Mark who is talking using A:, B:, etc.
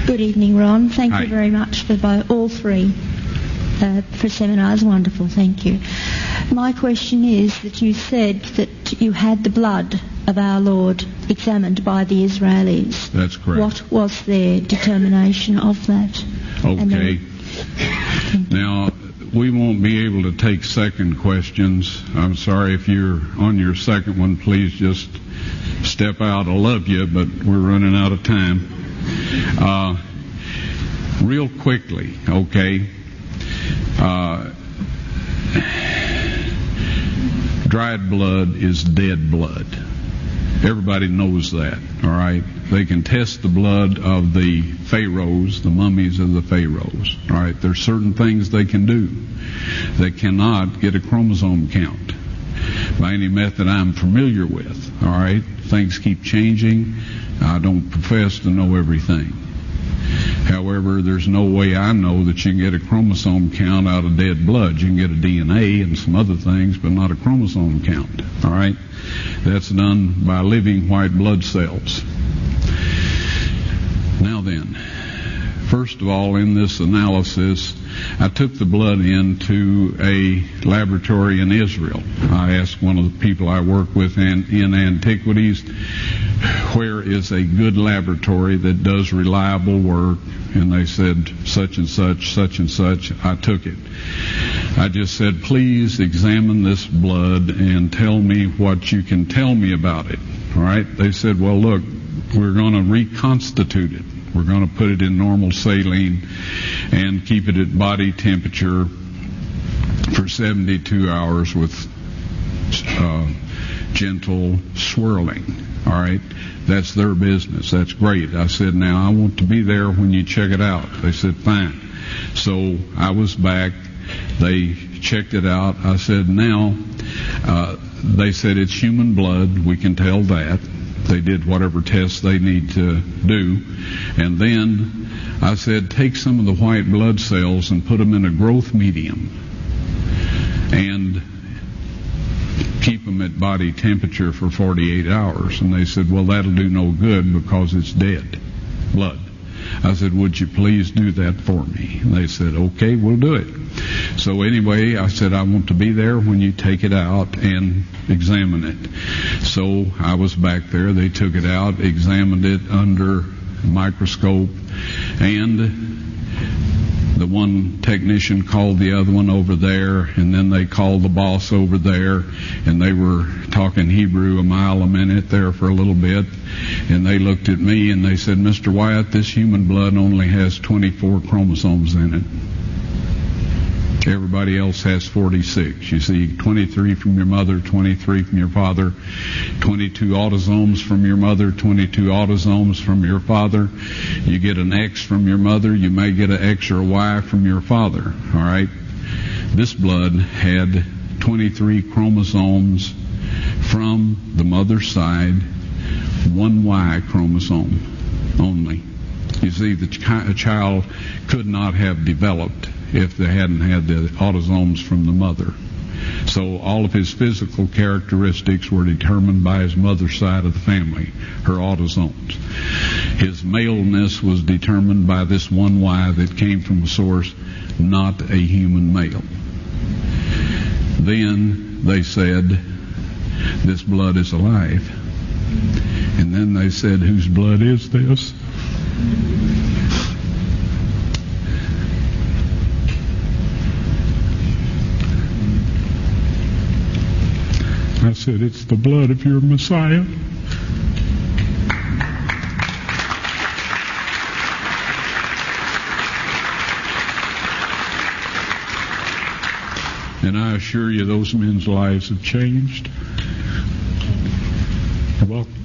A: Good evening, Ron. Thank
B: Hi.
A: you very much for all three for seminars. Wonderful, thank you. My question is that you said that you had the blood of our Lord examined by the Israelis.
B: That's correct.
A: What was their determination of that?
B: Okay. Now, we won't be able to take second questions. I'm sorry if you're on your second one. Please just step out. I love you, but we're running out of time. Real quickly, okay. Dried blood is dead blood. Everybody knows that, all right? They can test the blood of the pharaohs, the mummies of the pharaohs, all right? There's certain things they can do. They cannot get a chromosome count by any method I'm familiar with, all right? Things keep changing. I don't profess to know everything. However, there's no way I know that you can get a chromosome count out of dead blood. You can get a DNA and some other things, but not a chromosome count, all right? That's done by living white blood cells. Now then, first of all, in this analysis, I took the blood into a laboratory in Israel. I asked one of the people I work with in antiquities, where is a good laboratory that does reliable work? And they said, such and such, such and such. I took it. I just said, please examine this blood and tell me what you can tell me about it. All right? They said, well, look, we're going to reconstitute it. We're going to put it in normal saline and keep it at body temperature for 72 hours with gentle swirling. All right? That's their business. That's great. I said, now I want to be there when you check it out. They said, fine. So I was back. They checked it out. I said, now, they said it's human blood. We can tell that. They did whatever tests they need to do. And then I said, take some of the white blood cells and put them in a growth medium and keep them at body temperature for 48 hours. And they said, well, that'll do no good because it's dead blood. I said, would you please do that for me? And they said, okay, we'll do it. So anyway, I said, I want to be there when you take it out and examine it. So I was back there. They took it out, examined it under a microscope, and the one technician called the other one over there, and then they called the boss over there, and they were talking Hebrew a mile a minute there for a little bit, and they looked at me and they said, Mr. Wyatt, this human blood only has 24 chromosomes in it. Everybody else has 46. You see, 23 from your mother, 23 from your father, 22 autosomes from your mother, 22 autosomes from your father. You get an X from your mother, you may get an X or a Y from your father. All right? This blood had 23 chromosomes from the mother's side, one Y chromosome only. You see, a child could not have developed if they hadn't had the autosomes from the mother. So all of his physical characteristics were determined by his mother's side of the family, her autosomes. His maleness was determined by this one Y that came from a source, not a human male. Then they said, this blood is alive. And then they said, whose blood is this? I said, it's the blood of your Messiah. And I assure you, those men's lives have changed. You're welcome.